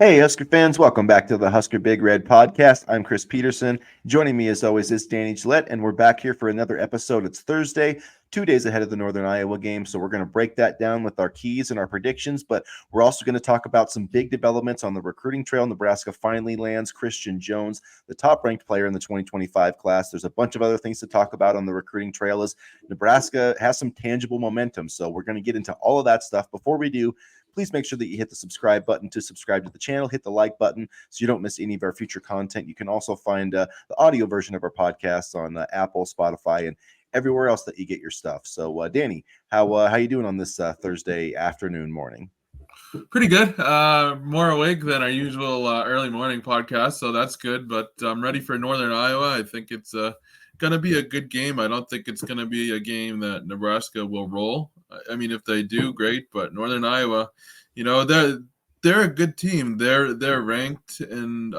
Hey, Husker fans, welcome back to the Husker Big Red podcast. I'm Chris Peterson. Joining me, as always, is Danny Gillette, and we're back here for another episode. It's Thursday, 2 days ahead of the Northern Iowa game, so we're going to break that down with our keys and our predictions, but we're also going to talk about some big developments on the recruiting trail. Nebraska finally lands Christian Jones, the top-ranked player in the 2025 class. There's a bunch of other things to talk about on the recruiting trail as Nebraska has some tangible momentum, so we're going to get into all of that stuff. Before we do, please make sure that you hit the subscribe button to subscribe to the channel. Hit the like button so you don't miss any of our future content. You can also find the audio version of our podcast on Apple, Spotify, and everywhere else that you get your stuff. So, Danny, how you doing on this Thursday afternoon morning? Pretty good. More awake than our usual early morning podcast, so that's good. But I'm ready for Northern Iowa. I think it's going to be a good game. I don't think it's going to be a game that Nebraska will roll. I mean, if they do, great. But Northern Iowa, they're a good team. They're ranked, and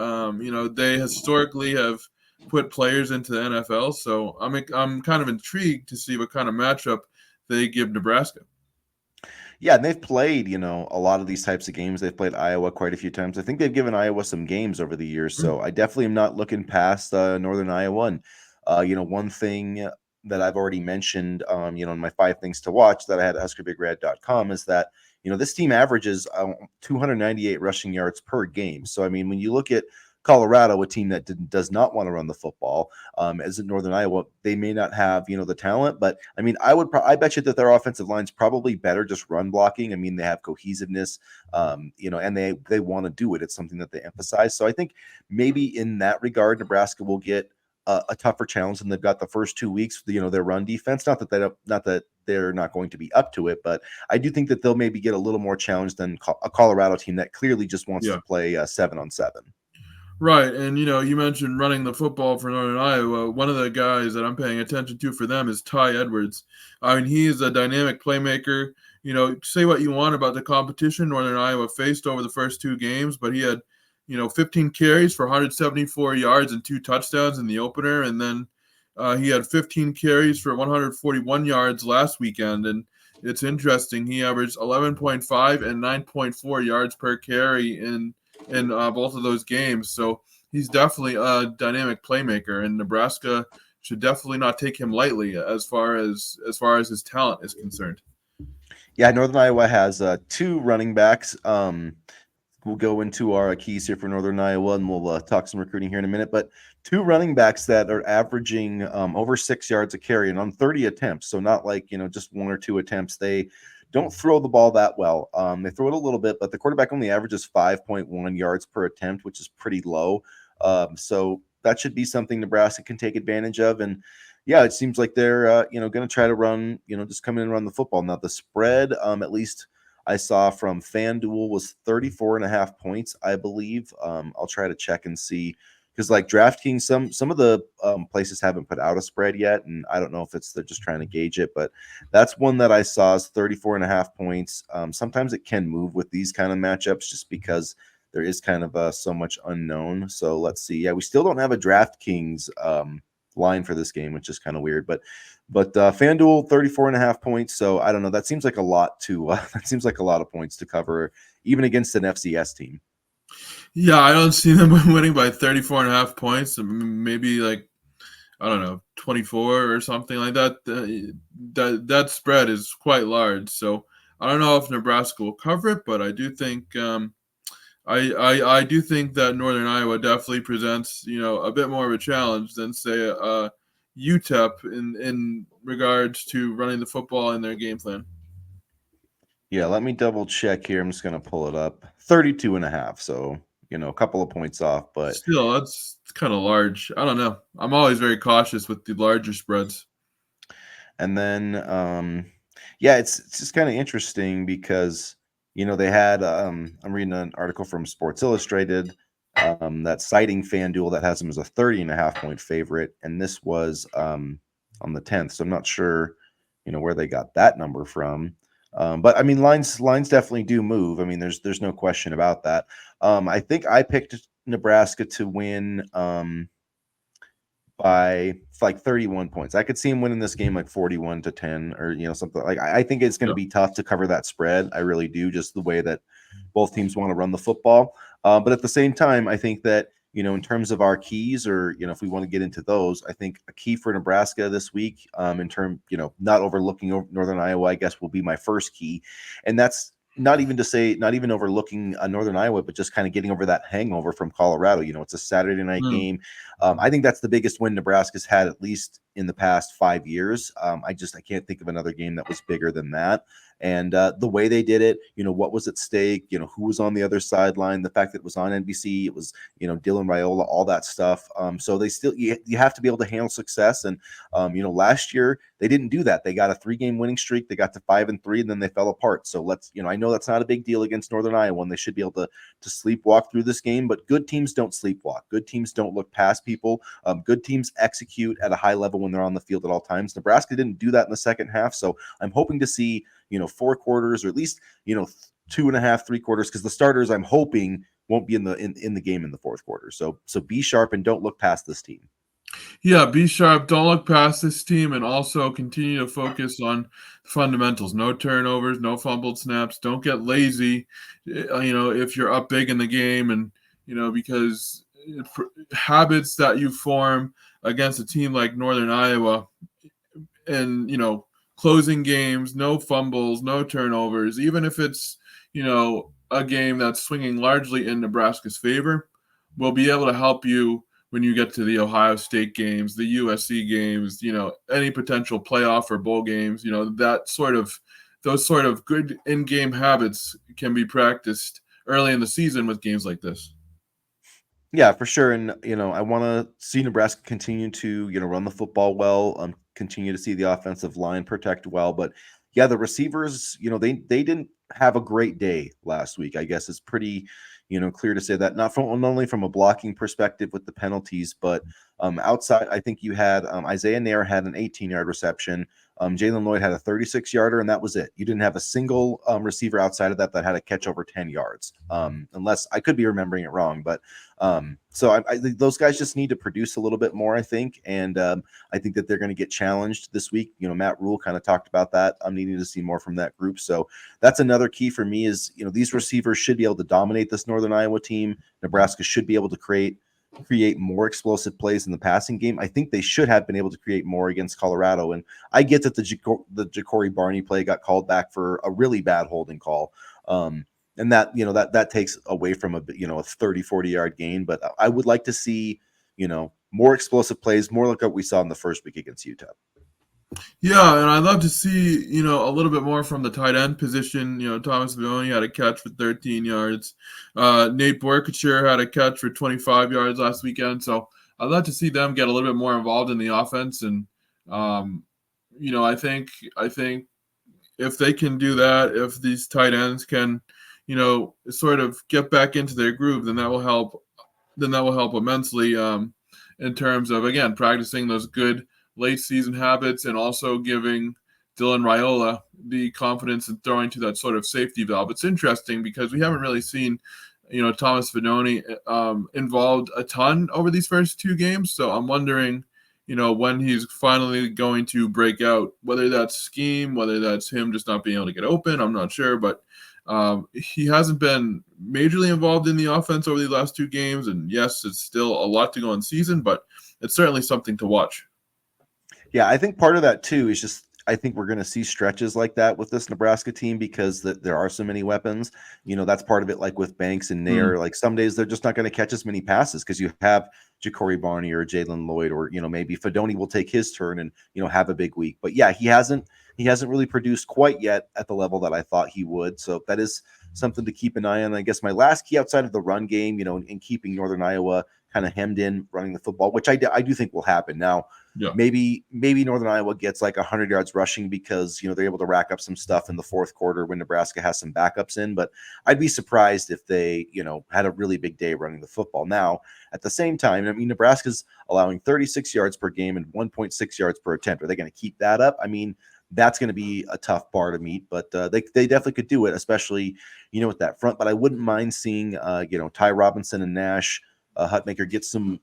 they historically have put players into the NFL. So I'm kind of intrigued to see what kind of matchup they give Nebraska. Yeah, and they've played, a lot of these types of games. They've played Iowa quite a few times. I think they've given Iowa some games over the years. So I definitely am not looking past Northern Iowa. And, one thing that I've already mentioned, in my 5 things to watch that I had at HuskerBigRed.com is that, this team averages 298 rushing yards per game. So, I mean, when you look at Colorado, a team that does not want to run the football, as in Northern Iowa, they may not have the talent, but I mean, I bet you that their offensive line's probably better just run blocking. I mean, they have cohesiveness, and they want to do it. It's something that they emphasize. So I think maybe in that regard, Nebraska will get a tougher challenge than they've got the first 2 weeks. Their run defense. Not that they're not going to be up to it, but I do think that they'll maybe get a little more challenge than a Colorado team that clearly just wants to play 7-on-7. Right, and you mentioned running the football for Northern Iowa. One of the guys that I'm paying attention to for them is Ty Edwards. I mean, he is a dynamic playmaker. Say what you want about the competition Northern Iowa faced over the first 2 games, but he had 15 carries for 174 yards and 2 touchdowns in the opener, and then he had 15 carries for 141 yards last weekend. And it's interesting, he averaged 11.5 and 9.4 yards per carry in both of those games. So he's definitely a dynamic playmaker, and Nebraska should definitely not take him lightly as far as his talent is concerned. Yeah, Northern Iowa has 2 running backs. We'll go into our keys here for Northern Iowa, and we'll talk some recruiting here in a minute. But 2 running backs that are averaging over 6 yards a carry and on 30 attempts. So not like, just 1 or 2 attempts. They don't throw the ball that well. They throw it a little bit, but the quarterback only averages 5.1 yards per attempt, which is pretty low. So that should be something Nebraska can take advantage of. And yeah, it seems like they're, going to try to run, just come in and run the football. Now the spread, at least I saw from FanDuel, was 34.5 points, I believe. I'll try to check and see, because like DraftKings, some of the places haven't put out a spread yet, and I don't know if they're just trying to gauge it, but that's one that I saw is 34.5 points. Sometimes it can move with these kind of matchups just because there is kind of so much unknown. So let's see. Yeah, we still don't have a DraftKings line for this game, which is kind of weird, but FanDuel 34.5 points. So I don't know. That seems like a lot of points to cover, even against an FCS team. Yeah, I don't see them winning by 34.5 points. Maybe like, I don't know, 24 or something like that. That spread is quite large. So I don't know if Nebraska will cover it, but I do think I do think that Northern Iowa definitely presents a bit more of a challenge than say UTEP in regards to running the football in their game plan. Yeah, let me double check here. I'm just going to pull it up. 32.5. So, a couple of points off, but still, that's kind of large. I don't know. I'm always very cautious with the larger spreads. And then, yeah, it's just kind of interesting because, they had, I'm reading an article from Sports Illustrated that's citing FanDuel that has them as a 30.5 point favorite. And this was on the 10th. So I'm not sure, where they got that number from. But I mean, lines definitely do move. I mean, there's no question about that. I think I picked Nebraska to win by like 31 points. I could see him winning this game like 41-10 or something like. I think it's going to Yeah. be tough to cover that spread. I really do, just the way that both teams want to run the football. But at the same time, I think that in terms of our keys, or if we want to get into those, I think a key for Nebraska this week, in term, not overlooking Northern Iowa, I guess will be my first key, and that's not even overlooking Northern Iowa, but just kind of getting over that hangover from Colorado. It's a Saturday night Mm. game. I think that's the biggest win Nebraska's had, at least in the past 5 years. I can't think of another game that was bigger than that. And the way they did it, what was at stake, who was on the other sideline, the fact that it was on NBC, it was, Dylan Raiola, all that stuff. So they still, you have to be able to handle success. And, last year they didn't do that. They got a 3-game winning streak. They got to 5-3, and then they fell apart. So I know that's not a big deal against Northern Iowa, and they should be able to sleepwalk through this game, but good teams don't sleepwalk. Good teams don't look past people. Good teams execute at a high level when they're on the field at all times. Nebraska didn't do that in the second half. So I'm hoping to see, 4 quarters, or at least, 2.5, 3 quarters, because the starters, I'm hoping, won't be in the game in the fourth quarter. So be sharp and don't look past this team. Yeah, be sharp. Don't look past this team, and also continue to focus on fundamentals. No turnovers, no fumbled snaps. Don't get lazy. If you're up big in the game, and because habits that you form against a team like Northern Iowa, and closing games, no fumbles, no turnovers, even if it's a game that's swinging largely in Nebraska's favor, will be able to help you when you get to the Ohio State games, the USC games, any potential playoff or bowl games. Those sort of good in-game habits can be practiced early in the season with games like this. Yeah, for sure. And I want to see Nebraska continue to run the football well, continue to see the offensive line protect well. But yeah, the receivers, they didn't have a great day last week. I guess it's pretty clear to say that, not only from a blocking perspective with the penalties, but outside. I think you had Isaiah Nair had an 18-yard reception. Jalen Lloyd had a 36-yarder, and that was it. You didn't have a single receiver outside of that had a catch over 10 yards, unless I could be remembering it wrong. But so I think those guys just need to produce a little bit more, I think. And I think that they're going to get challenged this week. Matt Rule kind of talked about that. I'm needing to see more from that group. So that's another key for me is, these receivers should be able to dominate this Northern Iowa team. Nebraska should be able to create more explosive plays in the passing game. I think they should have been able to create more against Colorado. And I get that the Ja'Cory Barney play got called back for a really bad holding call. And that, that takes away from a 30-40 yard gain. But I would like to see, more explosive plays, more like what we saw in the first week against Utah. Yeah, and I'd love to see, a little bit more from the tight end position. Thomas Villoni had a catch for 13 yards. Nate Borkature had a catch for 25 yards last weekend. So I'd love to see them get a little bit more involved in the offense. And, I think if they can do that, if these tight ends can, sort of get back into their groove, then that will help. Then that will help immensely in terms of, again, practicing those good late season habits, and also giving Dylan Raiola the confidence in throwing to that sort of safety valve. It's interesting because we haven't really seen, Thomas Fidoni involved a ton over these first 2 games. So I'm wondering, when he's finally going to break out, whether that's scheme, whether that's him just not being able to get open, I'm not sure. But he hasn't been majorly involved in the offense over the last 2 games. And yes, it's still a lot to go in season, but it's certainly something to watch. Yeah, I think part of that too is just I think we're going to see stretches like that with this Nebraska team because there are so many weapons. That's part of it. Like with Banks and Nair, like some days they're just not going to catch as many passes because you have Ja'Cory Barney or Jalen Lloyd, or maybe Fidoni will take his turn and have a big week. But yeah, he hasn't really produced quite yet at the level that I thought he would. So that is something to keep an eye on. I guess my last key outside of the run game, in keeping Northern Iowa kind of hemmed in running the football, which I do think will happen. Now, Yeah. maybe Northern Iowa gets like 100 yards rushing because they're able to rack up some stuff in the fourth quarter when Nebraska has some backups in. But I'd be surprised if they had a really big day running the football. Now, at the same time, I mean, Nebraska's allowing 36 yards per game and 1.6 yards per attempt. Are they going to keep that up? I mean, that's going to be a tough bar to meet, but they definitely could do it, especially with that front. But I wouldn't mind seeing Ty Robinson and Nash Hutmaker get some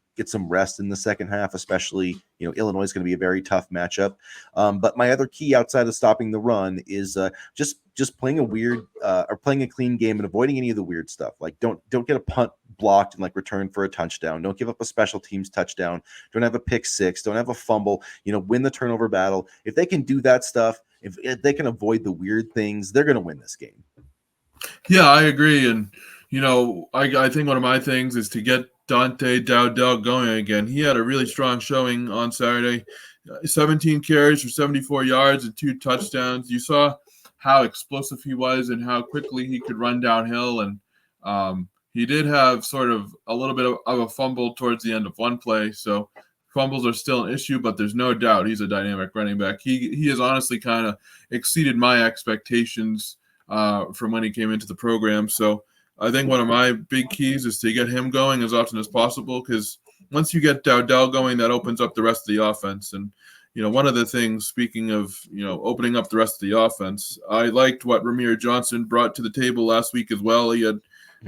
rest in the second half, especially Illinois is going to be a very tough matchup. But my other key outside of stopping the run is just playing a weird or playing a clean game and avoiding any of the weird stuff. Like don't get a punt blocked and like return for a touchdown. Don't give up a special teams touchdown. Don't have a pick six. Don't have a fumble. Win the turnover battle. If they can do that stuff, if they can avoid the weird things, they're going to win this game. Yeah, I agree. And, I think one of my things is to get Dante Dowdell going again. He had a really strong showing on Saturday. 17 carries for 74 yards and 2 touchdowns. You saw how explosive he was and how quickly he could run downhill. And he did have sort of a little bit of a fumble towards the end of one play. So fumbles are still an issue, but there's no doubt he's a dynamic running back. He has honestly kind of exceeded my expectations from when he came into the program. So I think one of my big keys is to get him going as often as possible, because once you get Dowdell going, that opens up the rest of the offense. And, one of the things, speaking of, opening up the rest of the offense, I liked what Ramir Johnson brought to the table last week as well. He had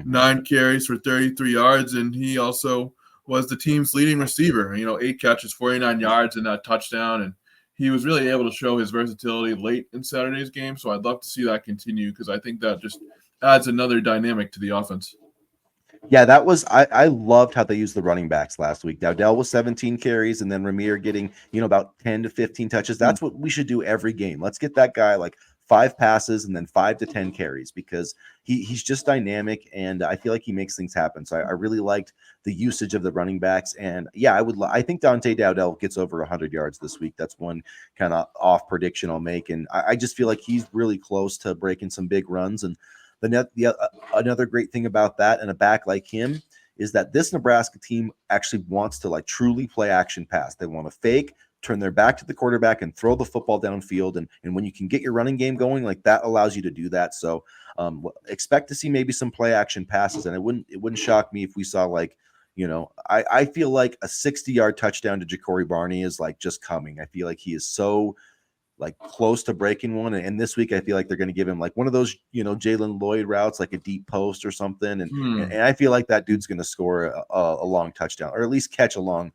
9 carries for 33 yards, and he also was the team's leading receiver. 8 catches, 49 yards, and that touchdown. And he was really able to show his versatility late in Saturday's game. So I'd love to see that continue, because I think that just adds another dynamic to the offense. Yeah, that was I loved how they used the running backs last week. Dowdell was 17 carries, and then Ramir getting about 10 to 15 touches. That's what we should do every game. Let's get that guy like 5 passes and then 5 to 10 carries, because he's just dynamic, and I feel like he makes things happen. So I really liked the usage of the running backs, and yeah, I think Dante Dowdell gets over 100 yards this week. That's one kind of off prediction I'll make, and I just feel like he's really close to breaking some big runs. And another great thing about that and a back like him is that this Nebraska team actually wants to like truly play action pass. They want to fake, turn their back to the quarterback, and throw the football downfield. And when you can get your running game going, like that allows you to do that. So expect to see maybe some play action passes. And it wouldn't shock me if we saw like, I feel like a 60-yard touchdown to Ja'Cory Barney is like just coming. I feel like he is so like close to breaking one. And this week, I feel like they're going to give him like one of those, Jalen Lloyd routes, like a deep post or something. And I feel like that dude's going to score a long touchdown, or at least catch a long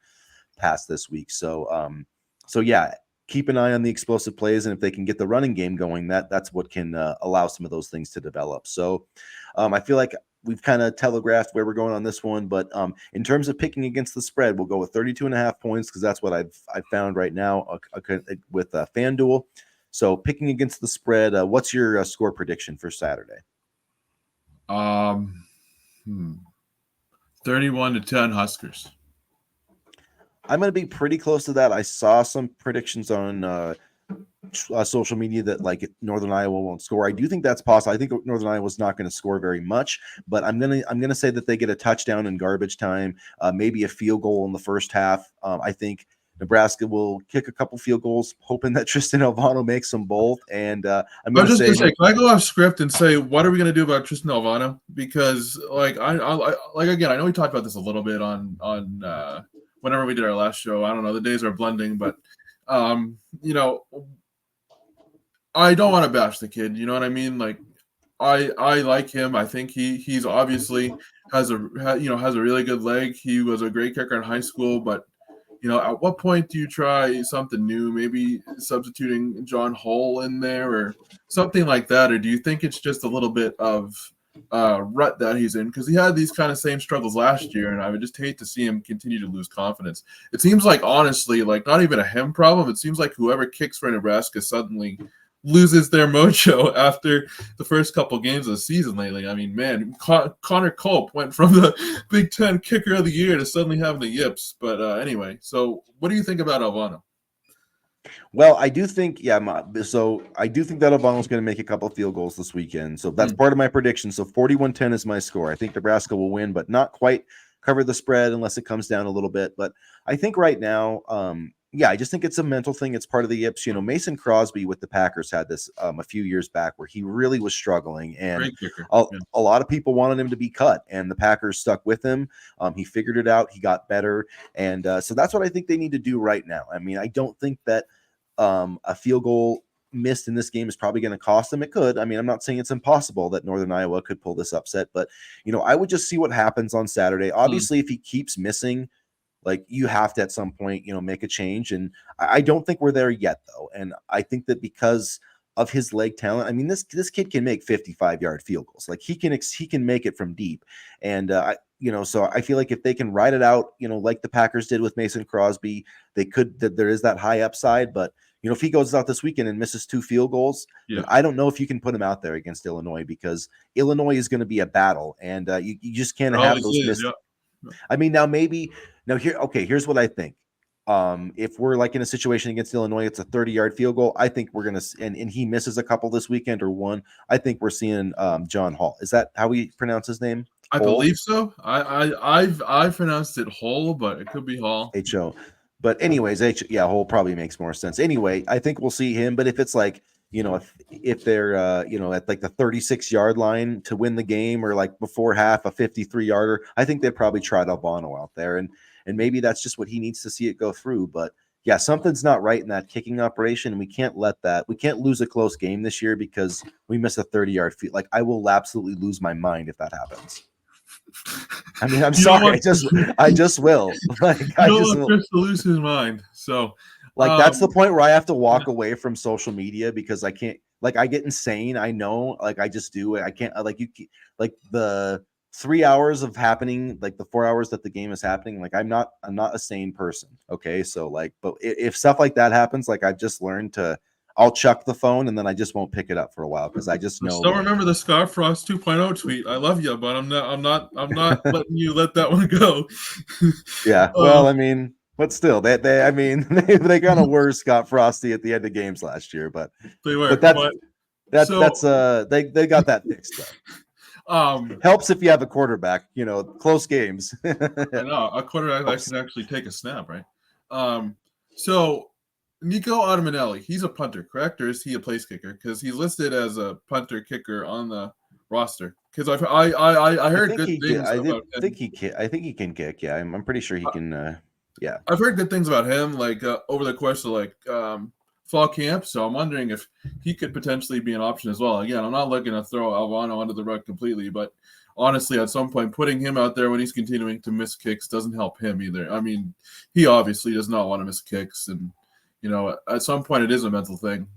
pass this week. So yeah, keep an eye on the explosive plays. And if they can get the running game going, that's what can allow some of those things to develop. So I feel like we've kind of telegraphed where we're going on this one, but in terms of picking against the spread, we'll go with 32.5 points, because that's what I've found right now with FanDuel. So picking against the spread, what's your score prediction for Saturday? 31-10 Huskers. I'm going to be pretty close to that. I saw some predictions on social media that like Northern Iowa won't score. I do think that's possible. I think Northern Iowa is not going to score very much, but I'm gonna say that they get a touchdown in garbage time, maybe a field goal in the first half. I think Nebraska will kick a couple field goals, hoping that Tristan Alvano makes them both. And I'm going to say, can I go off script and say, what are we going to do about Tristan Alvano? Because like I again, I know we talked about this a little bit on whenever we did our last show. I don't know, the days are blending, but I don't want to bash the kid. You know what I mean? Like, I like him. I think he's obviously has a really good leg. He was a great kicker in high school, but at what point do you try something new? Maybe substituting John Hull in there or something like that, or do you think it's just a little bit of rut that he's in? Because he had these kind of same struggles last year, and I would just hate to see him continue to lose confidence. It seems like, honestly, like not even a him problem. It seems like whoever kicks for Nebraska suddenly loses their mojo after the first couple games of the season lately. I mean, man, Connor Culp went from the Big Ten kicker of the year to suddenly having the yips. But anyway, so what do you think about Alvano? Well, I do think, I do think that Alvano's going to make a couple of field goals this weekend. So that's part of my prediction. So 41-10 is my score. I think Nebraska will win, but not quite cover the spread unless it comes down a little bit. But I think right now, I just think it's a mental thing. It's part of the yips. Mason Crosby with the Packers had this a few years back where he really was struggling, and a lot of people wanted him to be cut, and the Packers stuck with him. He figured it out. He got better, and so that's what I think they need to do right now. I mean, I don't think that a field goal missed in this game is probably going to cost them. It could. I mean, I'm not saying it's impossible that Northern Iowa could pull this upset, but I would just see what happens on Saturday. Obviously, if he keeps missing, like, you have to at some point, make a change. And I don't think we're there yet, though. And I think that because of his leg talent, I mean, this kid can make 55-yard field goals. Like, he can make it from deep. And so I feel like if they can ride it out, like the Packers did with Mason Crosby, they could. That there is that high upside. But if he goes out this weekend and misses 2 field goals, then I don't know if you can put him out there against Illinois, because Illinois is going to be a battle, and you just can't have those missed. Yeah. I mean, here's what I think. If we're like in a situation against Illinois, it's a 30-yard field goal. I think we're gonna, and he misses a couple this weekend or one. I think we're seeing John Hall. Is that how we pronounce his name? I believe so. I've pronounced it Hole, but it could be Hall. H-O. But anyways, Hole probably makes more sense. Anyway, I think we'll see him. But if it's like, if they're at like the 36-yard line to win the game, or like before half a 53-yarder, I think they'd probably try Albano out there, and maybe that's just what he needs to see it go through. But yeah, something's not right in that kicking operation. We can't lose a close game this year because we miss a 30-yard field. Like, I will absolutely lose my mind if that happens. I mean, I'm sorry. I just will. Like, I just want Chris to lose his mind. So, like, that's the point where I have to walk away from social media, because I can't. Like, I get insane. I know. Like, I just do it. I can't. Like the 3 hours of happening, like the 4 hours that the game is happening. Like, I'm not a sane person. Okay, so like, but if stuff like that happens, like, I've just learned I'll chuck the phone, and then I just won't pick it up for a while, because I just know. Still remember the Scott Frost 2.0 tweet. I love you, but I'm not letting you let that one go. Yeah. Well, I mean, but still, they kind of were Scott Frosty at the end of games last year, but they were. But they got that fixed though. Helps if you have a quarterback. Close games. I know a quarterback that can actually take a snap, right? So Nico Ottamanelli, he's a punter, correct, or is he a place kicker? Because he's listed as a punter kicker on the roster. Because I heard good things about him. I think he can kick. Yeah, I'm pretty sure he can. Yeah, I've heard good things about him, like over the course of fall camp. So I'm wondering if he could potentially be an option as well. Again, I'm not looking to throw Albano under the rug completely, but honestly, at some point, putting him out there when he's continuing to miss kicks doesn't help him either. I mean, he obviously does not want to miss kicks, and at some point, it is a mental thing.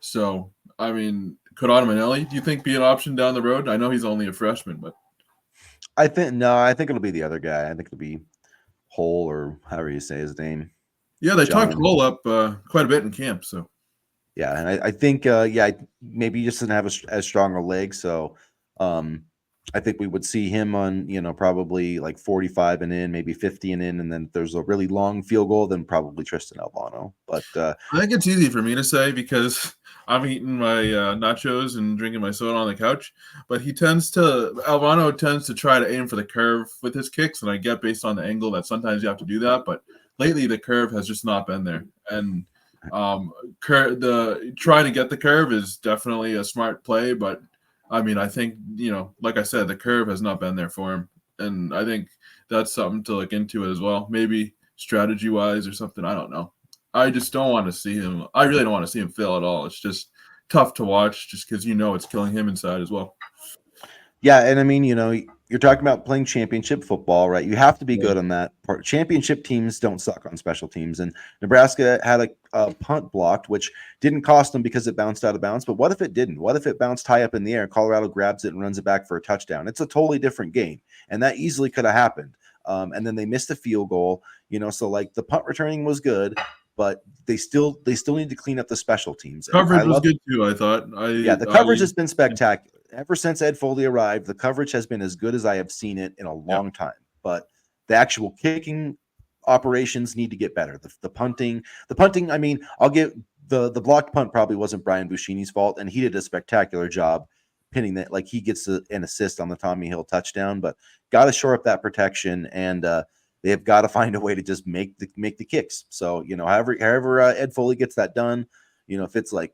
So, I mean, could Ottamanelli, do you think, be an option down the road? I know he's only a freshman, but I think it'll be the other guy. I think it'll be Hole, or however you say his name. Yeah, they talked Hole up quite a bit in camp. So, yeah, and I think maybe he just doesn't have as strong a leg. So, I think we would see him on, probably like 45 and in, maybe 50 and in. And then if there's a really long field goal, then probably Tristan Albano. But I think it's easy for me to say because I'm eating my nachos and drinking my soda on the couch. But Albano tends to try to aim for the curve with his kicks. And I get based on the angle that sometimes you have to do that. But lately the curve has just not been there. And trying to get the curve is definitely a smart play, but I mean, I think, like I said, the curve has not been there for him. And I think that's something to look into as well. Maybe strategy-wise or something. I don't know. I just don't want to see him. I really don't want to see him fail at all. It's just tough to watch just because it's killing him inside as well. Yeah, and I mean, you're talking about playing championship football, right? You have to be good on that part. Championship teams don't suck on special teams, and Nebraska had a punt blocked, which didn't cost them because it bounced out of bounds. But what if it didn't? What if it bounced high up in the air? Colorado grabs it and runs it back for a touchdown. It's a totally different game, and that easily could have happened. And then they missed a field goal. So like the punt returning was good, but they still need to clean up the special teams. Coverage was good too, I thought. The coverage has been spectacular. Ever since Ed Foley arrived, the coverage has been as good as I have seen it in a long time. But the actual kicking operations need to get better. The punting. I mean, I'll give the blocked punt probably wasn't Brian Buschini's fault, and he did a spectacular job pinning that. Like, he gets an assist on the Tommy Hill touchdown, but got to shore up that protection, and they have got to find a way to just make the kicks. So however Ed Foley gets that done, if it's like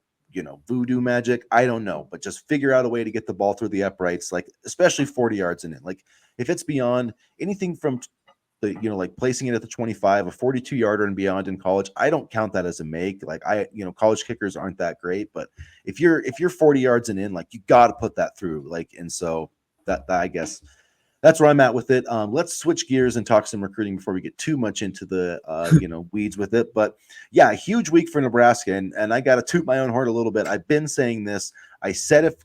voodoo magic, I don't know, but just figure out a way to get the ball through the uprights, like especially 40 yards in it. Like, if it's beyond anything from like placing it at the 25, a 42 yarder and beyond in college, I don't count that as a make. Like college kickers aren't that great, but if you're 40 yards and in, like you got to put that through. Like, and so that I guess that's where I'm at with it. Let's switch gears and talk some recruiting before we get too much into the weeds with it. But yeah, a huge week for Nebraska, and I got to toot my own horn a little bit. I've been saying this. I said if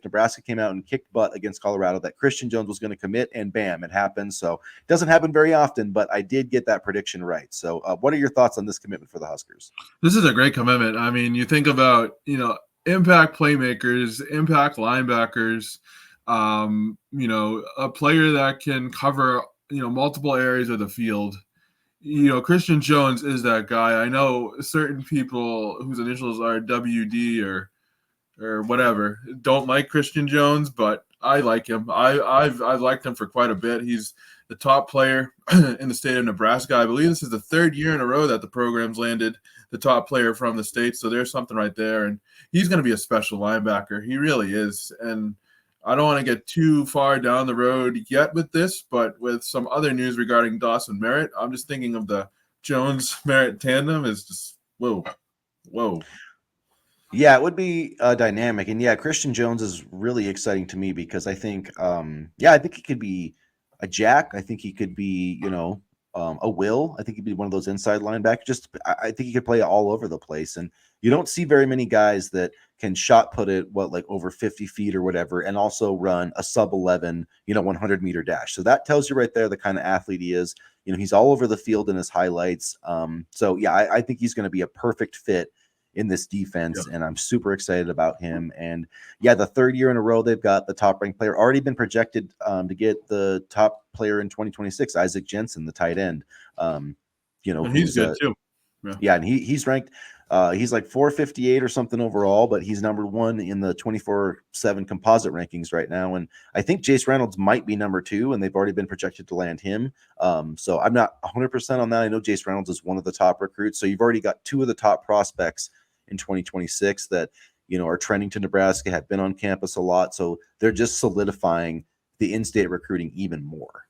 Nebraska came out and kicked butt against Colorado, that Christian Jones was going to commit, and bam, it happened. So it doesn't happen very often, but I did get that prediction right. So what are your thoughts on this commitment for the Huskers? This is a great commitment. I mean, you think about impact playmakers, impact linebackers. A player that can cover, multiple areas of the field. Christian Jones is that guy. I know certain people whose initials are WD or whatever don't like Christian Jones, but I like him. I've liked him for quite a bit. He's the top player in the state of Nebraska. I believe this is the third year in a row that the program's landed the top player from the state. So there's something right there. And he's going to be a special linebacker. He really is. And I don't want to get too far down the road yet with this, but with some other news regarding Dawson Merritt, I'm just thinking of the Jones-Merritt tandem is just whoa. Yeah, it would be dynamic, and yeah, Christian Jones is really exciting to me because I think, I think he could be a jack. I think he could be, a will. I think he'd be one of those inside linebackers. I think he could play all over the place, and you don't see very many guys that can shot put it like over 50 feet or whatever, and also run a sub 11, 100-meter dash. So that tells you right there the kind of athlete he is. He's all over the field in his highlights. So yeah, I think he's going to be a perfect fit in this defense, and I'm super excited about him. And yeah, the third year in a row they've got the top ranked player, already been projected to get the top player in 2026, Isaac Jensen, the tight end. And he's good too. Yeah, and he's ranked. He's like 458 or something overall, but he's number one in the 24/7 composite rankings right now. And I think Jace Reynolds might be number two, and they've already been projected to land him. So I'm not 100% on that. I know Jace Reynolds is one of the top recruits. So you've already got two of the top prospects in 2026 that are trending to Nebraska, have been on campus a lot. So they're just solidifying the in-state recruiting even more.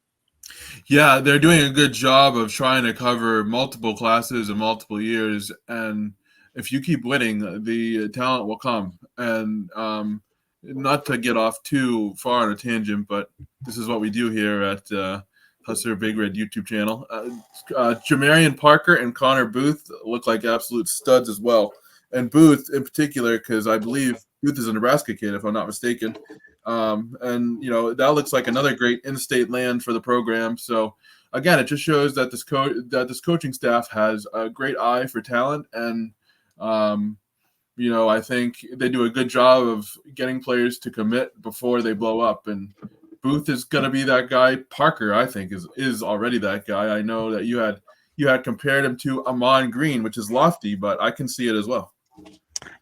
Yeah, they're doing a good job of trying to cover multiple classes in multiple years. And if you keep winning, the talent will come. And not to get off too far on a tangent, but this is what we do here at Husker Big Red YouTube channel. Jamarian Parker and Connor Booth look like absolute studs as well. And Booth in particular, because I believe Booth is a Nebraska kid, if I'm not mistaken. And that looks like another great in-state land for the program. So again, it just shows that this coaching staff has a great eye for talent, and I think they do a good job of getting players to commit before they blow up. And Booth is going to be that guy. Parker, I think, is already that guy. I know that you had compared him to Amon Green, which is lofty, but I can see it as well.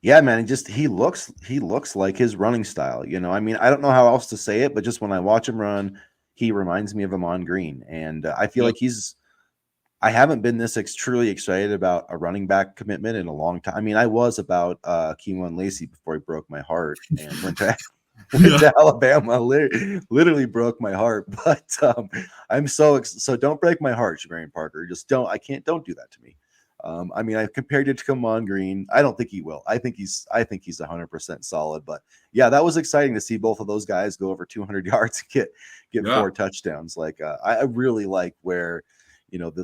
Yeah, man, he looks like his running style. I mean, I don't know how else to say it, but just when I watch him run, he reminds me of Amon Green, and I feel like I haven't been this truly excited about a running back commitment in a long time. I mean, I was about Keelan Lacey before he broke my heart and went to Alabama. Literally broke my heart, but I'm so don't break my heart, Jamarian Parker. Just don't do that to me. I mean, I compared it to Amon Green. I don't think he will. I think he's 100% solid. But yeah, that was exciting to see both of those guys go over 200 yards and get 4 touchdowns. Like I really like where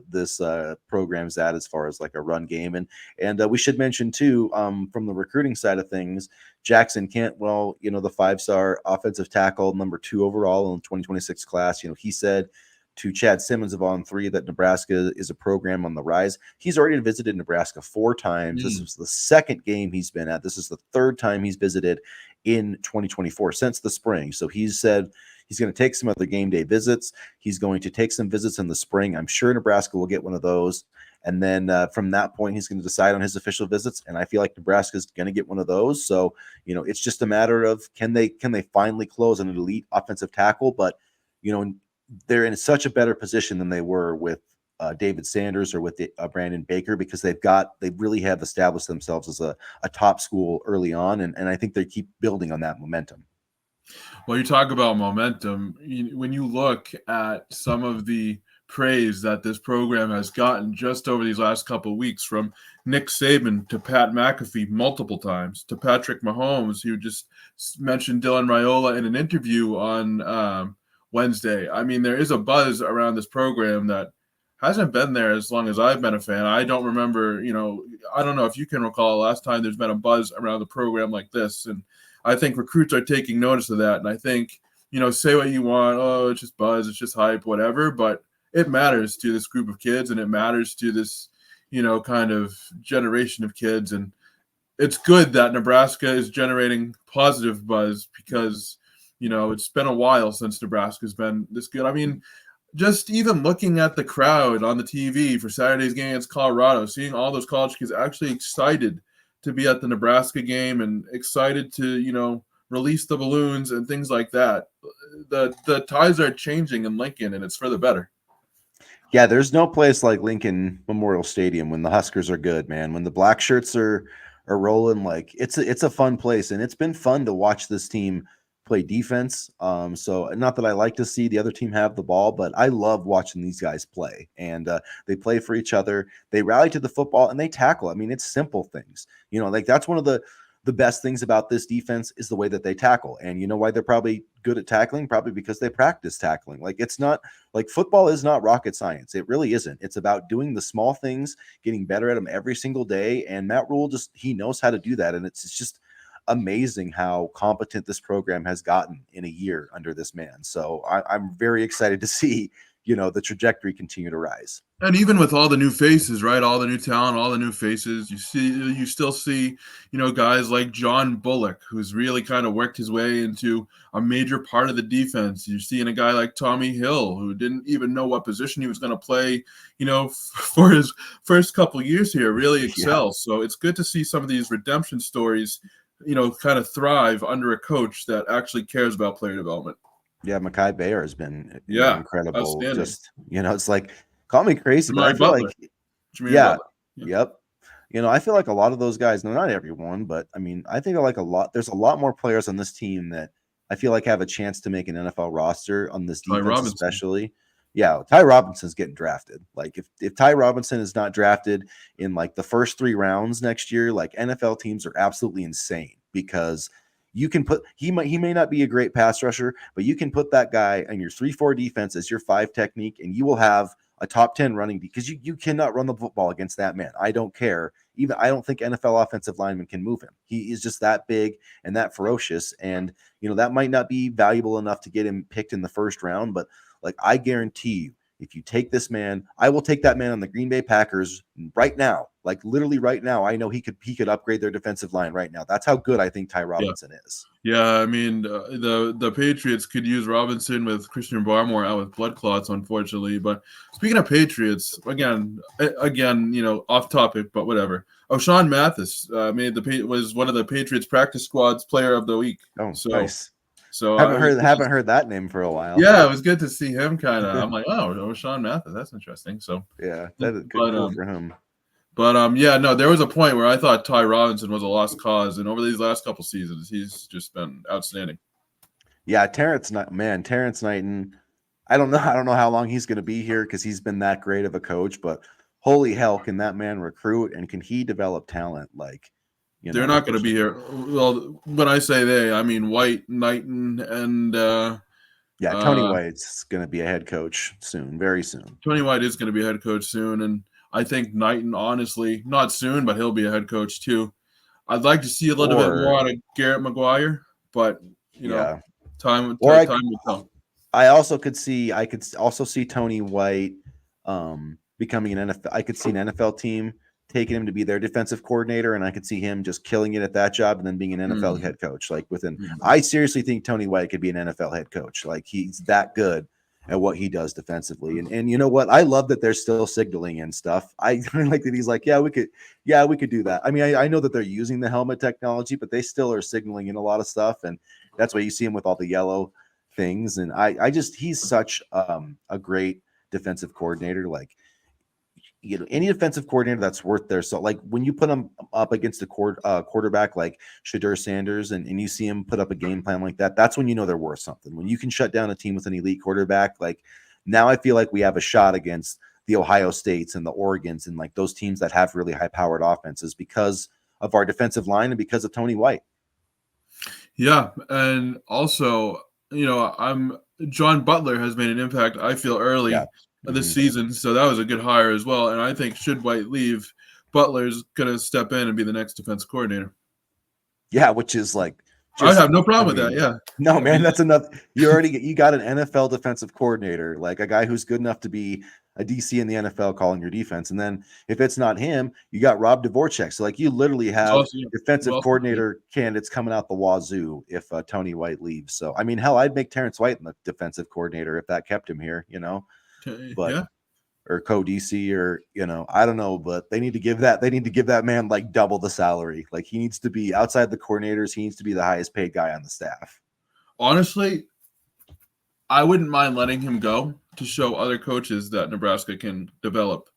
this program's at as far as like a run game. And we should mention too, from the recruiting side of things, Jackson Cantwell, the 5-star offensive tackle, number 2 overall in the 2026 class. He said to Chad Simmons of On3 that Nebraska is a program on the rise. He's already visited Nebraska 4 times. This is the second game he's been at. This is the third time he's visited in 2024 since the spring. So he said he's going to take some other game day visits. He's going to take some visits in the spring. I'm sure Nebraska will get one of those. And then from that point, he's going to decide on his official visits. And I feel like Nebraska is going to get one of those. So, it's just a matter of can they finally close an elite offensive tackle? But, they're in such a better position than they were with David Sanders or with Brandon Baker, because they really have established themselves as a top school early on. And I think they keep building on that momentum. Well, you talk about momentum. When you look at some of the praise that this program has gotten just over these last couple of weeks, from Nick Saban to Pat McAfee multiple times to Patrick Mahomes, who just mentioned Dylan Raiola in an interview on Wednesday. I mean, there is a buzz around this program that hasn't been there as long as I've been a fan. I don't remember, I don't know if you can recall last time there's been a buzz around the program like this. And I think recruits are taking notice of that. And I think, say what you want. Oh, it's just buzz, it's just hype, whatever. But it matters to this group of kids, and it matters to this, kind of generation of kids. And it's good that Nebraska is generating positive buzz, because, it's been a while since Nebraska's been this good. I mean, just even looking at the crowd on the TV for Saturday's game against Colorado, seeing all those college kids actually excited to be at the Nebraska game and excited to, release the balloons and things like that. The tides are changing in Lincoln, and it's for the better. Yeah, there's no place like Lincoln Memorial Stadium when the Huskers are good, man. When the black shirts are rolling, like it's a fun place, and it's been fun to watch this team play defense. So not that I like to see the other team have the ball, but I love watching these guys play, and they play for each other. They rally to the football and they tackle. I mean, it's simple things, like that's one of the best things about this defense is the way that they tackle. And you know why they're probably good at tackling? Probably because they practice tackling. Like, it's not like football is not rocket science. It really isn't. It's about doing the small things, getting better at them every single day. And Matt Rule he knows how to do that. And it's just amazing how competent this program has gotten in a year under this man. So I'm very excited to see, the trajectory continue to rise. And even with all the new faces, right? All the new talent, all the new faces, you still see, guys like John Bullock, who's really kind of worked his way into a major part of the defense. You're seeing a guy like Tommy Hill, who didn't even know what position he was going to play, for his first couple years here, really excel. Yeah. So it's good to see some of these redemption stories, kind of thrive under a coach that actually cares about player development. Yeah, Mekhi Bayer has been incredible. Just, it's like, call me crazy, but I feel like, yep. I feel like a lot of those guys, no, not everyone, but I mean, I think there's a lot more players on this team that I feel like have a chance to make an NFL roster on this defense, especially. Yeah, Ty Robinson's getting drafted. Like, if Ty Robinson is not drafted in like the first 3 rounds next year, like, NFL teams are absolutely insane, because you can put he may not be a great pass rusher, but you can put that guy in your 3-4 defense as your 5 technique, and you will have a top 10 running, because you cannot run the football against that man. I don't care. Even I don't think NFL offensive linemen can move him. He is just that big and that ferocious, and that might not be valuable enough to get him picked in the first round, but like, I guarantee you, if you take this man, I will take that man on the Green Bay Packers right now. Like, literally right now, I know he could upgrade their defensive line right now. That's how good I think Ty Robinson is. Yeah, I mean, the Patriots could use Robinson with Christian Barmore out with blood clots, unfortunately. But speaking of Patriots, again, off topic, but whatever. O'Shawn Mathis was one of the Patriots practice squad's player of the week. Oh, so nice. So haven't heard that name for a while. Yeah, it was good to see him. Kind of, I'm like, O'Shawn Mathis, that's interesting. So yeah, that is cool for him. But yeah, no, there was a point where I thought Ty Robinson was a lost cause, and over these last couple seasons, he's just been outstanding. Yeah, Terrence Knighton. I don't know how long he's going to be here, because he's been that great of a coach. But holy hell, can that man recruit, and can he develop talent? Like, they're not going to be here. Well, when I say they, I mean White, Knighton, and Tony White's going to be a head coach soon, very soon. Tony White is going to be a head coach soon, and I think Knighton, honestly, not soon, but he'll be a head coach too. I'd like to see a little bit more out of Garrett McGuire, but time will tell. I could also see Tony White becoming an NFL. I could see an NFL team taking him to be their defensive coordinator, and I could see him just killing it at that job and then being an NFL head coach. Like, I seriously think Tony White could be an NFL head coach. Like, he's that good at what he does defensively. And you know what? I love that they're still signaling and stuff. I like that he's like, we could do that. I mean, I know that they're using the helmet technology, but they still are signaling in a lot of stuff. And that's why you see him with all the yellow things. And he's such a great defensive coordinator. Like, any defensive coordinator that's worth their salt. Like, when you put him up against a quarterback like Shadur Sanders, and you see him put up a game plan like that, that's when you know they're worth something. When you can shut down a team with an elite quarterback, like, now I feel like we have a shot against the Ohio States and the Oregons and like those teams that have really high powered offenses because of our defensive line and because of Tony White. Yeah, and also, John Butler has made an impact, I feel, Yeah. early this season, so that was a good hire as well. And I think should White leave, Butler's gonna step in and be the next defense coordinator. Yeah, which is like I just have no problem with that. mean, Yeah, no, I man, mean, that's enough. You got an NFL defensive coordinator, like a guy who's good enough to be a DC in the NFL calling your defense. And then if it's not him, you got Rob Dvorak. So like you literally it's have also defensive well, coordinator candidates coming out the wazoo if Tony White leaves. So I mean, hell, I'd make Terrence White the defensive coordinator if that kept him here, but yeah. or co-DC or I don't know, but they need to give that man like double the salary. Like he needs to be outside the coordinators, he needs to be the highest paid guy on the staff. Honestly, I wouldn't mind letting him go to show other coaches that Nebraska can develop.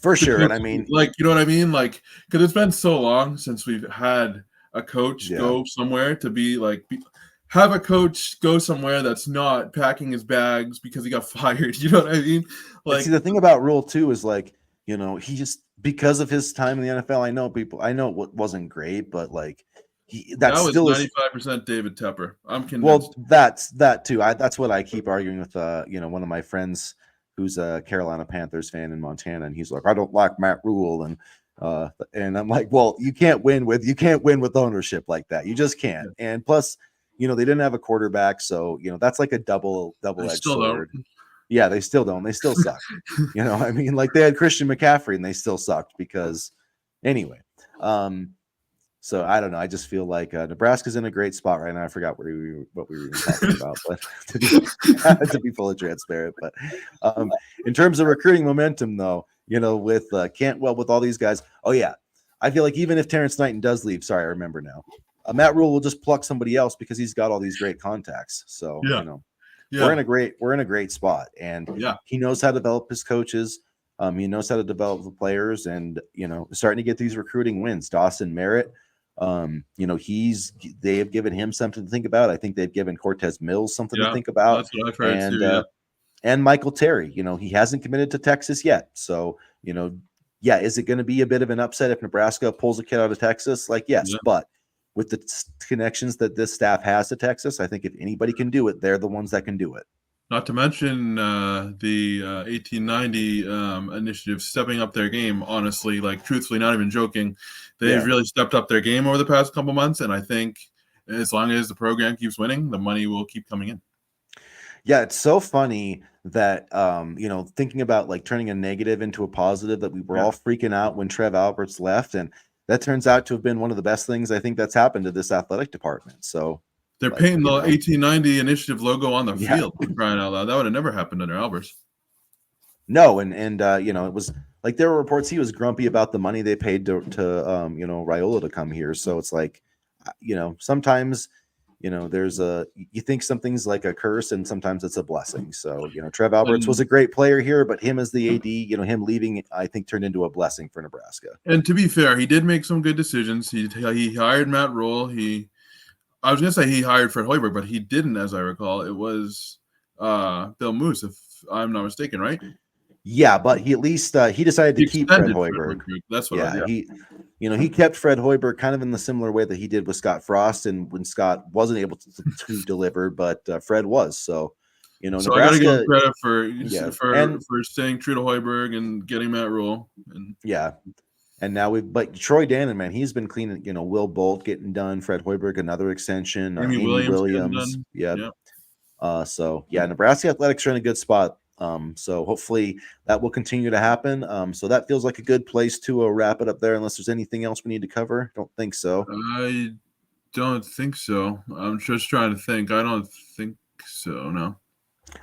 For sure. And I mean, like, you know what I mean? Like, because it's been so long since we've had a coach go somewhere to be like, have a coach go somewhere that's not packing his bags because he got fired. You know what I mean? Like, see, the thing about Rule 2 is like, he just, because of his time in the NFL, I know it wasn't great, but like, that was still 95% David Tepper. I'm convinced. Well, that too. That's what I keep arguing with, one of my friends who's a Carolina Panthers fan in Montana, and he's like, I don't like Matt Rule, and I'm like, well, you can't win with ownership like that. You just can't. Yeah. And plus, they didn't have a quarterback, so that's like a double-edged sword. Don't. Yeah, they still don't. They still suck. I mean, like they had Christian McCaffrey, and they still sucked because, anyway. So I don't know. I just feel like Nebraska's in a great spot right now. I forgot what we were even talking about, but to be fully transparent. But in terms of recruiting momentum, though, with Cantwell, with all these guys, oh yeah, I feel like even if Terrence Knighton does leave, sorry, I remember now, Matt Rule will just pluck somebody else because he's got all these great contacts. So we're in a great spot, and he knows how to develop his coaches. He knows how to develop the players, and starting to get these recruiting wins. Dawson Merritt. They have given him something to think about. I think they've given Cortez Mills something to think about. That's what I've heard too. And Michael Terry, he hasn't committed to Texas yet. So, is it going to be a bit of an upset if Nebraska pulls a kid out of Texas? Like, yes, but with the connections that this staff has to Texas, I think if anybody can do it, they're the ones that can do it. Not to mention the 1890 initiative stepping up their game. Honestly, like truthfully, not even joking, they've really stepped up their game over the past couple months. And I think as long as the program keeps winning, the money will keep coming in. Yeah, it's so funny that thinking about like turning a negative into a positive, that we were all freaking out when Trev Alberts left, and that turns out to have been one of the best things I think that's happened to this athletic department. So. They're painting the 1890 initiative logo on the field. Crying out loud, that would have never happened under Albers. No, and it was like there were reports he was grumpy about the money they paid to Raiola to come here. So it's like, sometimes there's you think something's like a curse, and sometimes it's a blessing. So Trev Alberts was a great player here, but him as the AD, him leaving, I think turned into a blessing for Nebraska. And to be fair, he did make some good decisions. He hired Matt Rule. I was going to say he hired Fred Hoiberg, but he didn't, as I recall. It was Bill Moose, if I'm not mistaken, right? Yeah, but he at least he decided to keep Fred Hoiberg. That's what he kept Fred Hoiberg kind of in the similar way that he did with Scott Frost, and when Scott wasn't able to deliver, but Fred was. So, so Nebraska, I got to give him credit for staying true to Hoiberg and getting Matt Rule. And now but Troy Dannon, man, he's been cleaning, Will Bolt getting done, Fred Hoiberg, another extension, Amy Williams. Nebraska Athletics are in a good spot. So hopefully that will continue to happen. So that feels like a good place to wrap it up there, unless there's anything else we need to cover. Don't think so. I don't think so. I'm just trying to think. I don't think so, no.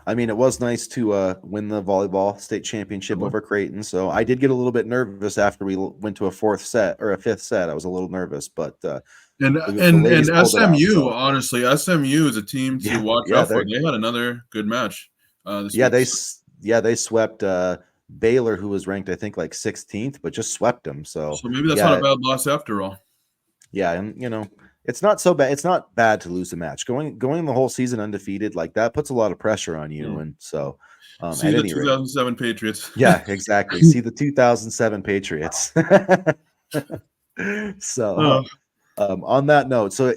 I mean, it was nice to win the volleyball state championship over Creighton. So I did get a little bit nervous after we went to a fifth set. I was a little nervous, but and SMU, honestly, SMU is a team to watch out for. They had another good match. They swept Baylor, who was ranked, I think, like 16th, but just swept them. So maybe that's not a bad loss after all. Yeah, and it's not so bad. It's not bad to lose a match. Going the whole season undefeated like that puts a lot of pressure on you. Mm. And so, See at the any rate, 2007 Patriots. yeah, exactly. See the 2007 Patriots. So, Oh, on that note, so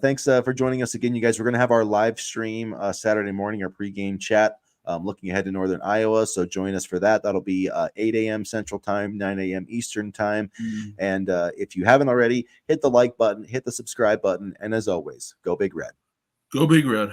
thanks for joining us again, you guys. We're going to have our live stream Saturday morning, our pregame chat, looking ahead to Northern Iowa. So join us for that. That'll be 8 a.m. Central Time, 9 a.m. Eastern Time. And if you haven't already, hit the like button, hit the subscribe button, and as always, go Big Red. go Big Red.